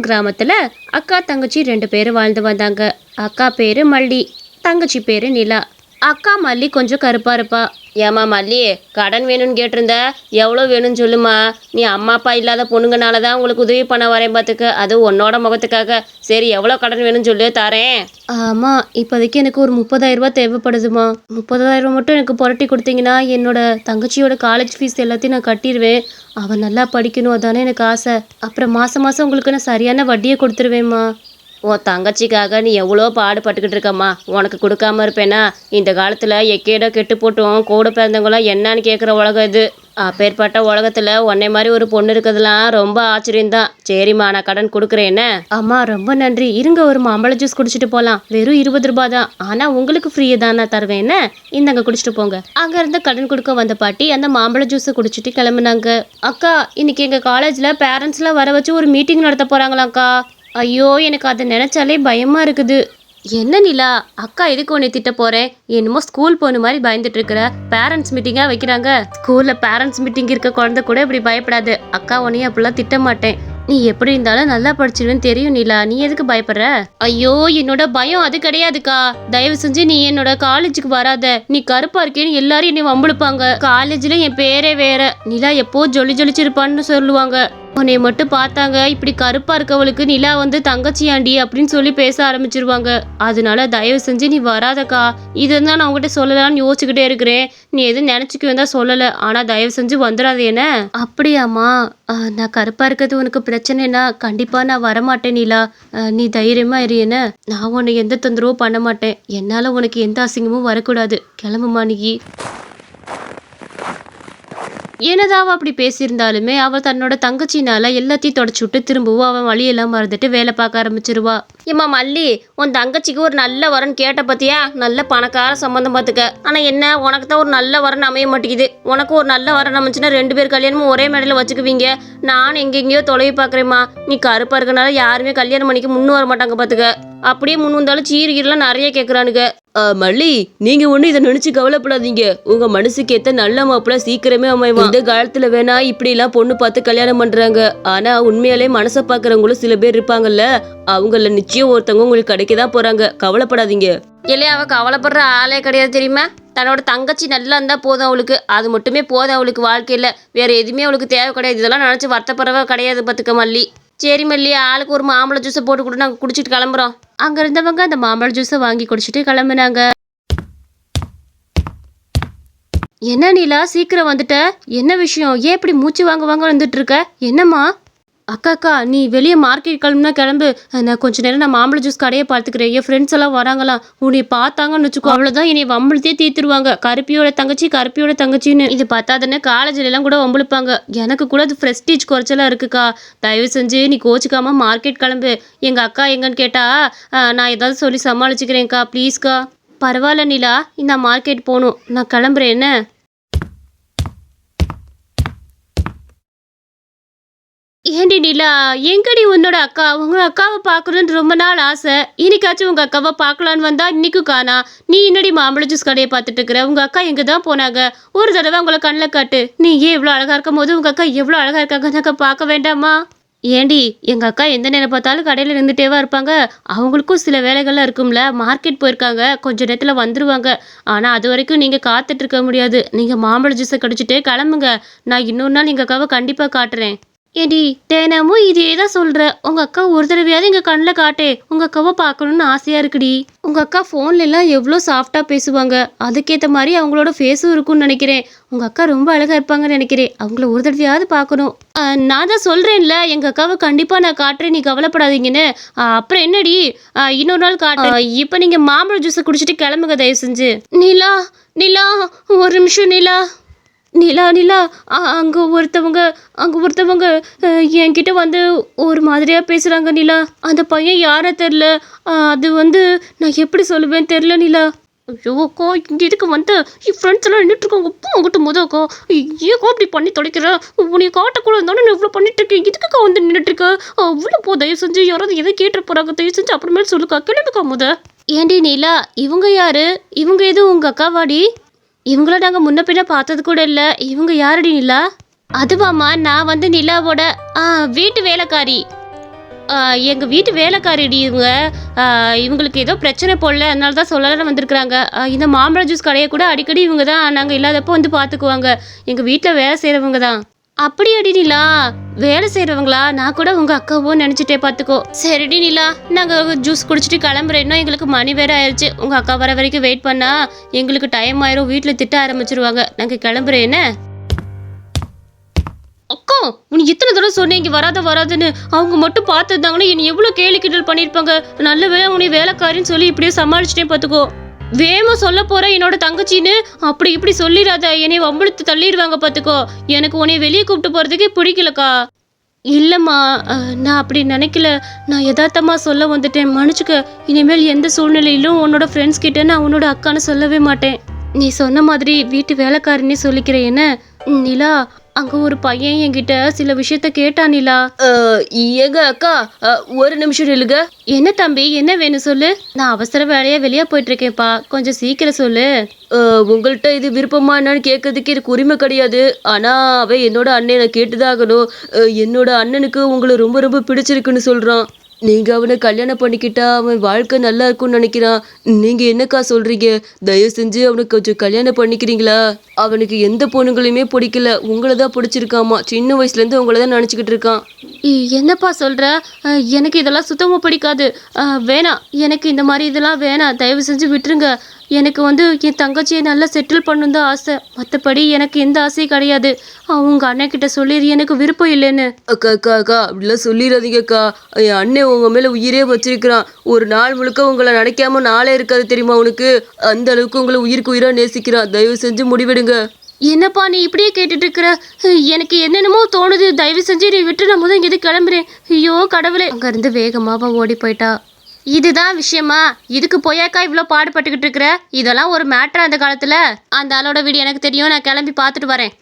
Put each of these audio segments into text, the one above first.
கிராமத்துல அக்கா தங்கச்சி 2 பேரும் வாழ்ந்து வந்தாங்க. அக்கா பேரு மல்லி, தங்கச்சி பேரு நிலா. அக்கா மல்லி கொஞ்சம் கருப்பா இருப்பா. ஏமா மல்லி, கடன் வேணும்னு கேட்டிருந்த, எவ்வளோ வேணும்னு சொல்லுமா. நீ அம்மா அப்பா இல்லாத பொண்ணுங்கனால தான் உங்களுக்கு உதவி பண்ண வரேன் பார்த்துக்க, அது உன்னோட முகத்துக்காக. சரி, எவ்வளோ கடன் வேணும்னு சொல்லி தரேன். ஆமா, இப்போதைக்கு எனக்கு ஒரு 30,000 ரூபாய் தேவைப்படுதுமா. 30,000 மட்டும் எனக்கு புரட்டி கொடுத்தீங்கன்னா என்னோட தங்கச்சியோட காலேஜ் ஃபீஸ் எல்லாத்தையும் நான் கட்டிடுவேன். அவன் நல்லா படிக்கணும், அதானே எனக்கு ஆசை. அப்புறம் மாதம் மாதம் உங்களுக்கு நான் சரியான வட்டியை கொடுத்துருவேம்மா. உன் தங்கச்சிக்காக நீ எவ்வளோ பாடுபட்டுக்கிட்டு இருக்கம்மா, உனக்கு கொடுக்காம இருப்பேனா? இந்த காலத்தில் எக்கேடோ கெட்டு போட்டும் கூட பிறந்தவங்களாம் என்னன்னு கேட்குற உலகம் இது. அப்பேற்பட்ட உலகத்தில் உன்னை மாதிரி ஒரு பொண்ணு இருக்கிறதுலாம் ரொம்ப ஆச்சரியம்தான். சரிம்மா, நான் கடன் கொடுக்குறேன்னு. அம்மா ரொம்ப நன்றி. இருங்க, ஒரு மாம்பழ ஜூஸ் குடிச்சிட்டு போகலாம். வெறும் 20 ரூபாய் தான், ஆனால் உங்களுக்கு ஃப்ரீயை தான் நான் தருவேன்னு. இந்தாங்க குடிச்சிட்டு போங்க. அங்கேருந்து கடன் கொடுக்க வந்த பாட்டி அந்த மாம்பழ ஜூஸை குடிச்சிட்டு கிளம்புனாங்க. அக்கா, இன்னைக்கு எங்கள் காலேஜில் பேரண்ட்ஸ்லாம் வர வச்சு ஒரு மீட்டிங் நடத்த போகிறாங்களாக்கா. ஐயோ, எனக்கு அதை நினைச்சாலே பயமா இருக்குது. என்ன நிலா, அக்கா எதுக்கு உன்னை திட்ட போறேன்? என்னமோ ஸ்கூல் போன மாதிரி பயந்துட்டு இருக்கிற. பேரண்ட்ஸ் மீட்டிங்கா வைக்கிறாங்க. ஸ்கூல்ல பேரண்ட்ஸ் மீட்டிங் இருக்க குழந்தை கூட இப்படி பயப்படாது. அக்கா உன்னையும் அப்படிலாம் திட்ட மாட்டேன். நீ எப்படி இருந்தாலும் நல்லா படிச்சிருவேன்னு தெரியும் நிலா, நீ எதுக்கு பயப்படுற? ஐயோ, என்னோட பயம் அது கிடையாதுக்கா. தயவு செஞ்சு நீ என்னோட காலேஜுக்கு வராத. நீ கருப்பா இருக்கேன்னு எல்லாரும் என்னை வம்பிழுப்பாங்க. காலேஜ்ல என் பேரே வேற. நிலா எப்போ ஜொலி ஜொலிச்சிருப்பான்னு சொல்லுவாங்க. உன்னை மட்டும் பார்த்தாங்க, இப்படி கருப்பா இருக்கவளுக்கு நிலா வந்து தங்கச்சியாண்டி அப்படின்னு சொல்லி பேச ஆரம்பிச்சிருவாங்க. அதனால தயவு செஞ்சு நீ வராதக்கா. இது தான் நான் உங்ககிட்ட சொல்லலாம்னு யோசிச்சுக்கிட்டே இருக்கிறேன். நீ எதுவும் நினைச்சுக்க வந்தா சொல்லல, ஆனா தயவு செஞ்சு வந்துடாது. என்ன அப்படியாம்மா? நான் கருப்பா இருக்கிறது உனக்கு பிரச்சனைனா கண்டிப்பா நான் வரமாட்டேன் நிலா. நீ தைரியமா இரு. என்ன, நான் உன்னை எந்த தொந்தரவும் பண்ண மாட்டேன். என்னால உனக்கு எந்த அசிங்கமும் வரக்கூடாது. கிளம்புமா நீ. என்னதான் அப்படி பேசியிருந்தாலுமே அவள் தன்னோட தங்கச்சினால எல்லாத்தையும் தொடச்சு விட்டு திரும்பவும் அவன் வழியெல்லாம் மறந்துட்டு வேலை பார்க்க ஆரம்பிச்சிருவா. ஏம்மா மல்லி, உன் தங்கச்சிக்கு ஒரு நல்ல வரன் கேட்ட பத்தியா? நல்ல பணக்கார சம்பந்தம் பார்த்துக்க. ஆனா என்ன, உனக்கு தான் ஒரு நல்ல வரன் அமைய மாட்டேங்குது. உனக்கு ஒரு நல்ல வரன் அமைச்சுன்னா 2 பேர் கல்யாணமும் ஒரே மேடையில் வச்சுக்குவீங்க. நான் எங்கெங்கேயோ தொலைவி பார்க்குறேம்மா. நீ கருப்பா இருக்கனால யாருமே கல்யாணம் பண்ணிக்க முன்னு வர மாட்டாங்க பார்த்துக்க. அப்படியே முன் வந்தாலும் சீர்கீரெல்லாம் நிறைய கேட்குறானுங்க. மல்லி, நீங்க ஒண்ணு இதை நினைச்சு கவலைப்படாதீங்க. உங்க மனசுக்கு ஏத்த நல்ல மாப்பிள்ள சீக்கிரமே அமைவான். இந்த காலத்துல வேணா இப்படி எல்லாம் பொண்ணு பார்த்து கல்யாணம் பண்றாங்க. ஆனா உண்மையாலே மனசை பாக்குறவங்களும் சில பேர் இருப்பாங்கல்ல, அவங்கள நிச்சயம் ஒருத்தவங்க உங்களுக்கு கிடைக்கதான் போறாங்க. கவலைப்படாதீங்க. இல்லையா, அவ கவலைப்படுற ஆளே கிடையாது தெரியுமா? தன்னோட தங்கச்சி நல்லா இருந்தா போதும் அவளுக்கு. அது மட்டுமே போதும் அவளுக்கு வாழ்க்கையில. வேற எதுவுமே அவளுக்கு தேவை கிடையாது. இதெல்லாம் நினைச்சு வருத்தப்படுறவ கிடையாது பார்த்துக்க மல்லி. சரி மல்லி, ஆளுக்கு ஒரு மாம்பழ ஜூஸை போட்டு கூட நாங்கள் குடிச்சிட்டு கிளம்புறோம். அங்கே இருந்தவங்க அந்த மாம்பழ ஜூஸை வாங்கி குடிச்சிட்டு கிளம்புனாங்க. என்ன நிலா, சீக்கிரம் வந்துட்ட? என்ன விஷயம்? ஏன் இப்படி மூச்சு வாங்க வந்துட்டு இருக்க? என்னம்மா? அக்கா, நீ வெளியே மார்க்கெட் கிளம்புனா கிளம்பு. நான் கொஞ்ச நேரம் நான் மாம்பழ ஜூஸ் கடையை பார்த்துக்கிறேன். என் ஃப்ரெண்ட்ஸ் எல்லாம் வராங்களாம். உன்னை பார்த்தாங்கன்னு வச்சுக்கோ, அவ்வளோதான், என்னை வம்பிழுத்தே தீர்த்துருவாங்க. கருப்பியோட தங்கச்சின்னு. இது பார்த்தாதானே காலேஜ்ல எல்லாம் கூட வம்பிழுப்பாங்க. எனக்கு கூட அது ப்ரெஸ்டீஜ் குறைச்சலாம் இருக்குக்கா. தயவு செஞ்சு நீ கோச்சிக்காம மார்க்கெட் கிளம்பு. எங்கள் அக்கா எங்கன்னு கேட்டா நான் ஏதாவது சொல்லி சமாளிச்சுக்கிறேன்க்கா, ப்ளீஸ்க்கா. பரவாயில்ல நிலா, நான் மார்க்கெட் போகணும். நான் கிளம்புறேன். என்ன? ஏண்டி நிலா, எங்கடி உன்னோட அக்கா? உங்க அக்காவை பார்க்கணுன்னு ரொம்ப நாள் ஆசை. இன்னைக்காச்சும் உங்க அக்காவை பார்க்கலான்னு வந்தா இன்னைக்கும் காணா. நீ என்னடி மாம்பழ ஜூஸ் கடையை பார்த்துட்டு இருக்கிற? உங்க அக்கா எங்க தான் போனாங்க? ஒரு தடவை உங்களை கண்ணில் காட்டு. நீ ஏன் இவ்வளோ அழகா இருக்கும் போது உங்க அக்கா எவ்வளோ அழகா இருக்காங்க அக்கா பார்க்க வேண்டாமா? ஏண்டி, எங்க அக்கா எந்த நேரம் பார்த்தாலும் கடையில் இருந்துட்டேவா இருப்பாங்க? அவங்களுக்கும் சில வேலைகள்லாம் இருக்கும்ல. மார்க்கெட் போயிருக்காங்க, கொஞ்ச நேரத்தில் வந்துருவாங்க. ஆனால் அது வரைக்கும் நீங்கள் காத்துட்டு இருக்க முடியாது. நீங்கள் மாம்பழ ஜூஸை கடிச்சிட்டு கிளம்புங்க. நான் இன்னொரு நாள் எங்கள் அக்காவை கண்டிப்பாக காட்டுறேன். ஏடி, தினமும் இதே தான் சொல்ற. உங்க அக்கா ஒரு தடவையாவது எங்க கண்ணில் காட்டே. உங்க அக்காவை பார்க்கணும்னு ஆசையா இருக்குடி. உங்க அக்கா ஃபோன்ல எல்லாம் எவ்வளோ சாஃப்டா பேசுவாங்க. அதுக்கேற்ற மாதிரி அவங்களோட ஃபேஸும் இருக்கும்னு நினைக்கிறேன். உங்க அக்கா ரொம்ப அழகா இருப்பாங்கன்னு நினைக்கிறேன். அவங்கள ஒரு தடவையாவது பார்க்கணும். நான் தான் சொல்றேன்ல, எங்க அக்காவை கண்டிப்பா நான் காட்டுறேன், நீ கவலைப்படாதீங்கன்னு. அப்புறம் என்னடி, இன்னொரு நாள் காட்டுறேன். இப்போ நீங்க மாம்பழ ஜூஸை குடிச்சிட்டு கிளம்புங்க தயவு செஞ்சு. நிலா, ஒரு நிமிஷம் நிலா, அங்கே ஒருத்தவங்க என்கிட்ட வந்து ஒரு மாதிரியாக பேசுகிறாங்க நிலா. அந்த பையன் யாரை தெரில. அது வந்து நான் எப்படி சொல்லுவேன்னு தெரில நிலா. ஐயோக்கா, இங்கே இதுக்கு வந்து என் ஃப்ரெண்ட்ஸ் எல்லாம் நின்றுட்டுருக்காங்க. அப்போ உங்ககிட்ட முதக்கா ஏக்கா அப்படி பண்ணி தொலைக்கிறேன். உன்னை காட்டக்கூட இருந்தாலும் நான் இவ்வளோ பண்ணிட்டு இருக்கேன். இதுக்குக்கா வந்து நின்றுட்டுருக்க? அவ்வளோ போ, தயவு செஞ்சு யாராவது எதை கேட்டு போகிறாங்க. தயவு செஞ்சு அப்புறமேல சொல்லுக்கா, கிளம்புக்கா முத. ஏண்டி நிலா, இவங்க யாரு? இவங்க எதுவும் உங்கள் அக்காவாடி? இவங்கள நாங்கள் முன்ன பின்ன பார்த்தது கூட இல்லை. இவங்க யாரடி நிலா? அதுவாம்மா, நான் வந்து நிலாவோட வீட்டு வேலைக்காரி. எங்கள் வீட்டு வேலைக்காரிடி இவங்க. இவங்களுக்கு ஏதோ பிரச்சனை போடல, அதனால தான் சொல்லலாம்னு வந்திருக்கிறாங்க. இந்த மாம்பழ ஜூஸ் கடையை கூட அடிக்கடி இவங்க தான் நாங்கள் இல்லாதப்போ வந்து பார்த்துக்குவாங்க. எங்கள் வீட்டில் வேலை செய்கிறவங்க தான். அப்படியாடி நிலா? வேலை செய்கிறவங்களா? நான் கூட உங்கள் அக்காவோ நினச்சிட்டே பார்த்துக்கோ. சரிடி நிலா, நாங்கள் ஜூஸ் குடிச்சிட்டு கிளம்புறேன். இன்னும் எங்களுக்கு மணி வேற ஆயிடுச்சு. உங்கள் அக்கா வர வரைக்கும் வெயிட் பண்ணா எங்களுக்கு டைம் ஆயிரும், வீட்டில் திட்ட ஆரம்பிச்சிருவாங்க. நாங்கள் கிளம்புறேன் என்ன? அக்கா, உனி இத்தனை தடவை சொன்னேன் இங்கே வராதுன்னு. அவங்க மட்டும் பார்த்துருந்தாங்கன்னா என்னை எவ்வளோ கேலி கிண்டல் பண்ணியிருப்பாங்க. நல்ல வேலை உனி வேலைக்காரின்னு சொல்லி இப்படியே சமாளிச்சிட்டே பார்த்துக்கோ. வேமா சொல்ல போற என்னோட தங்கச்சின்னு அப்படி இப்படி சொல்லிடாத, என்னை வம்பிழுத்து தள்ளிடுவாங்க பார்த்துக்கோ. எனக்கு உன்னை வெளியே கூப்பிட்டு போகிறதுக்கே பிடிக்கலக்கா. இல்லைம்மா, நான் அப்படி நினைக்கல. நான் யதார்த்தமா சொல்ல வந்துட்டேன், மன்னிச்சுக்க. இனிமேல் எந்த சூழ்நிலையிலும் உன்னோட ஃப்ரெண்ட்ஸ் கிட்ட நான் உன்னோட அக்கான்னு சொல்லவே மாட்டேன். நீ சொன்ன மாதிரி வீட்டு வேலைக்காரனே சொல்லிக்கிறேன் என்ன? நிலா, அங்க ஒரு பையன் என்கிட்ட சில விஷயத்த கேட்டான் நிலா. ஏங்க அக்கா, ஒரு நிமிஷம் நில்லுங்க. என்ன தம்பி, என்ன வேணும் சொல்லு. நான் அவசர வேலையா வெளியே போயிட்டு இருக்கேன்ப்பா, கொஞ்சம் சீக்கிரம் சொல்லு. உங்கள்கிட்ட இது விருப்பமா என்னன்னு கேட்கறதுக்கு எனக்கு உரிமை கிடையாது. ஆனா அவன் என்னோட அண்ணனை கேட்டுதாகணும். என்னோட அண்ணனுக்கு உங்களை ரொம்ப ரொம்ப பிடிச்சிருக்குன்னு சொல்றான். நீங்க அவனை கல்யாணம் பண்ணிக்கிட்டா அவன் வாழ்க்கை நல்லா இருக்கும்னு நினைக்கிறான். நீங்க என்னக்கா சொல்றீங்க? தயவு செஞ்சு அவனுக்கு கொஞ்சம் கல்யாணம் பண்ணிக்கிறீங்களா? அவனுக்கு எந்த பொண்ணுங்களையுமே பிடிக்கல, உங்களை தான் பிடிச்சிருக்காமா. சின்ன வயசுல இருந்து உங்களை தான் நினைச்சுக்கிட்டு இருக்கான். என்னப்பா சொல்ற? எனக்கு இதெல்லாம் சுத்தமா பிடிக்காது. வேணாம், எனக்கு இந்த மாதிரி இதெல்லாம் வேணாம். தயவு செஞ்சு விட்டுருங்க. எனக்கு என் தங்கச்சியை நல்லா செட்டில் பண்ணணும் தான் ஆசை. மற்றபடி எனக்கு எந்த ஆசையும் கிடையாது. அவங்க அண்ணன் கிட்ட சொல்லிடு, எனக்கு விருப்பம் இல்லைன்னு. அக்கா அக்கா அக்கா, அப்படிலாம் சொல்லிடாதீங்கக்கா. என் அண்ணன் உங்க மேல உயிரே வச்சிருக்கிறான். ஒரு நாள் முழுக்க உங்களை நினைக்காம நாளே இருக்காது தெரியுமா உனக்கு? அந்த அளவுக்கு உங்களை உயிருக்கு உயிரா நேசிக்கிறான். தயவு செஞ்சு முடிவெடுங்க. என்னப்பா நீ இப்படியே கேட்டுட்டு இருக்கிற? எனக்கு என்னென்னமோ தோணுது. தயவு செஞ்சு நீ விட்டு நான் முதல் இங்கே கிளம்புறேன். ஐயோ கடவுளே. அங்கேருந்து வேகமாக ஓடி போயிட்டா. இதுதான் விஷயமா? இதுக்கு போயாக்கா இவ்வளோ பாடுபட்டுக்கிட்டு இருக்கிற? இதெல்லாம் ஒரு மேட்ரா அந்த காலத்தில்? அந்த ஆளோட வீடு எனக்கு தெரியும், நான் கிளம்பி பார்த்துட்டு வரேன்.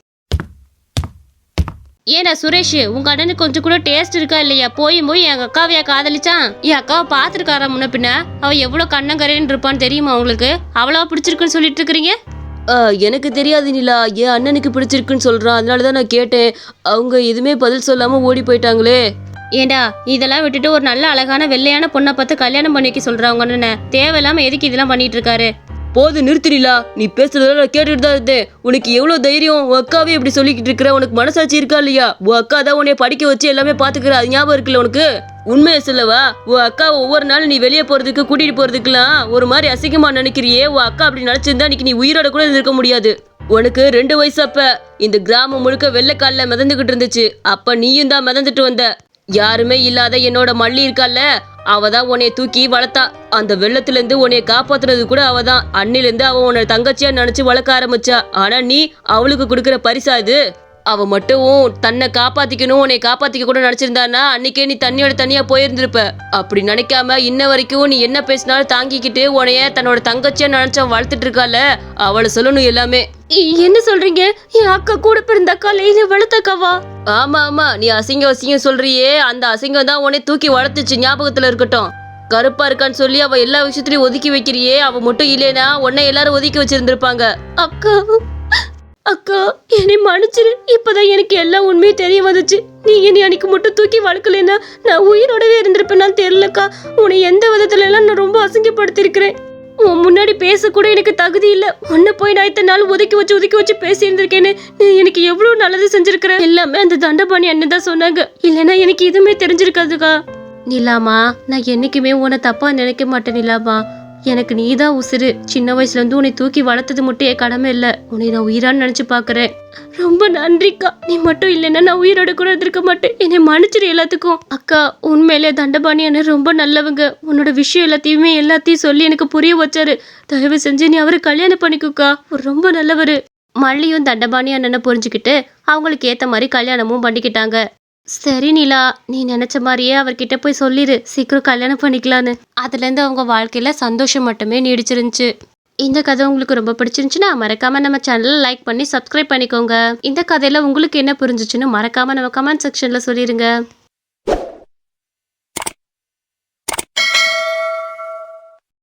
ஏன்னா சுரேஷ், உங்க அண்ணனுக்கு கொஞ்சம் கூட டேஸ்ட் இருக்கா இல்லையா? போய் எங்கள் அக்காவையா காதலிச்சான்? என் அக்காவை பார்த்துருக்காரா முன்ன பின்ன? அவள் எவ்வளோ கண்ணங்கரேன்னு இருப்பான்னு தெரியுமா உங்களுக்கு? அவ்வளோ பிடிச்சிருக்குன்னு சொல்லிட்டு இருக்கிறீங்க? எனக்கு தெரியாது நிலா, என் அண்ணனுக்கு பிடிச்சிருக்குன்னு சொல்கிறான், அதனால தான் நான் கேட்டேன். அவங்க எதுவுமே பதில் சொல்லாமல் ஓடி போயிட்டாங்களே. ஏண்டா, இதெல்லாம் விட்டுட்டு ஒரு நல்ல அழகான வெள்ளையான பொண்ணை பார்த்து கல்யாணம் பண்ணி வைக்க சொல்கிறாங்க அண்ணனை. தேவையில்லாமல் எதுக்கு இதெல்லாம் பண்ணிட்டு இருக்காரு? போது நிறுத்திடலா, நீ பேசுறதெல்லாம் நான் கேட்டுட்டு தான் இருந்தேன். உனக்கு எவ்வளோ தைரியம்? உன் அக்காவே இப்படி சொல்லிக்கிட்டு இருக்கிற, உனக்கு மனசாட்சி இருக்கா இல்லையா? உன் அக்கா தான் உன்னைய படிக்க வச்சு எல்லாமே பார்த்துக்கிற, அது ஞாபகம் இருக்குல்ல உனக்கு? உண்மையை சொல்லவா? உன் அக்கா ஒவ்வொரு நாளும் நீ வெளியே போகிறதுக்கு கூட்டிகிட்டு போகிறதுக்குலாம் ஒரு மாதிரி அசிங்கமாக நினைக்கிறியே. உன் அக்கா அப்படி நினச்சிருந்தா இன்னைக்கு நீ உயிரோட கூட இருக்க முடியாது. உனக்கு 2 வயசு அப்ப இந்த கிராமம் முழுக்க வெள்ளைக்காலில் மிதந்துக்கிட்டு இருந்துச்சு. அப்போ நீயும் தான் மிதந்துட்டு வந்த. யாருமே இல்லாத என்னோட மல்லி இருக்கால, அவ தான் உன்னைய தூக்கி வளர்த்தா. அந்த வெள்ளத்துல இருந்து உன்னைய காப்பாத்துனது கூட அவ தான். அன்னிலிருந்து அவ உன்னை தங்கச்சியா நினைச்சு வளர்க்க ஆரம்பிச்சா. ஆனா நீ அவளுக்கு கொடுக்குற பரிசா இது? அவ மட்டும் தன்னை காப்பாத்திக்கணும், உன்னை காப்பாத்திக்க கூட நினைச்சிருந்தானா அன்னைக்கே நீ தண்ணியோட தனியா போயிருந்திருப்ப. அப்படி நினைக்காம இன்ன வரைக்கும் நீ என்ன பேசினாலும் தாங்கிக்கிட்டு உன்னைய தன்னோட தங்கச்சியா நினைச்ச வளர்த்துட்டு இருக்கால, அவளை சொல்லணும் எல்லாமே. என்ன சொல்றீங்க? என் அக்கா கூட பிறந்த அக்கா இல்ல, வளர்த்தக்காவா? ஆமா ஆமா, நீ அசிங்கம் சொல்றியே, அந்த அசிங்கம் தான் உன்னை தூக்கி வளர்த்துச்சு, ஞாபகத்துல இருக்கட்டும். கருப்பா இருக்கான்னு சொல்லி அவ எல்லா விஷயத்திலயும் ஒதுக்கி வைக்கிறியே, அவ மட்டும் இல்லைனா உன்னை எல்லாரும் ஒதுக்கி வச்சிருந்திருப்பாங்க. அக்கா அக்கா, என்னை மன்னிச்சிரு. இப்பதான் எனக்கு எல்லா உண்மையும் தெரிய வந்துச்சு. நீ என்னை அன்னைக்கு மட்டும் தூக்கி வளர்க்கலன்னா நான் உயிரோடவே இருந்திருப்பேன்னு தெரியலக்கா. உன்னை எந்த விதத்துல எல்லாம் நான் ரொம்ப அசிங்கப்படுத்திருக்கிறேன். உன் முன்னாடி பேச கூட எனக்கு தகுதி இல்லை. உன்னை போய் நான் இத்தனை நாள் ஒதுக்கி வச்சு பேசி இருந்திருக்கேன்னு. நீ எனக்கு எவ்வளவு நல்லது செஞ்சிருக்கிற. எல்லாமே அந்த தண்டபாணி அண்ணன் தான் சொன்னாங்க, இல்லைன்னா எனக்கு எதுவுமே தெரிஞ்சிருக்காதுக்கா. நிலாமா, நான் என்னைக்குமே உன்னை தப்பா நினைக்க மாட்டேன் நிலாமா. எனக்கு நீ தான் உசுறு. சின்ன வயசுல இருந்து உன்னை தூக்கி வளர்த்தது மட்டும் என் கடமை இல்லை. உன்னை நான் உயிரான்னு நினைச்சு பாக்குறேன். ரொம்ப நன்றிக்கா. நீ மட்டும் இல்லைன்னா நான் உயிரோட கூட இருந்திருக்க மாட்டேன். என்னை மன்னிச்சிரு எல்லாத்துக்கும். அக்கா, உண்மையிலே தண்டபாணி அண்ணன் ரொம்ப நல்லவங்க. உன்னோட விஷயம் எல்லாத்தையும் சொல்லி எனக்கு புரிய வச்சாரு. தயவு செஞ்சு நீ அவரை கல்யாணம் பண்ணிக்கோக்கா. ரொம்ப நல்லவரு. மல்லியும் தண்டபாணி அண்ணனை புரிஞ்சுக்கிட்டு அவங்களுக்கு ஏத்த மாதிரி கல்யாணமும் பண்ணிக்கிட்டாங்க. சரி நிலா, நீ நினைச்ச மாதிரியே அவர்கிட்ட போய் சொல்லிடு, சீக்கிரம் கல்யாணம் பண்ணிக்கலான்னு. அதுலேருந்து அவங்க வாழ்க்கையில சந்தோஷம் மட்டுமே நீடிச்சிருந்துச்சு. இந்த கதை உங்களுக்கு ரொம்ப பிடிச்சிருந்துச்சுன்னா மறக்காம நம்ம சேனலை லைக் பண்ணி சப்ஸ்கிரைப் பண்ணிக்கோங்க. இந்த கதையில உங்களுக்கு என்ன புரிஞ்சிச்சுன்னு மறக்காம நம்ம கமெண்ட் செக்ஷன்ல சொல்லிருங்க.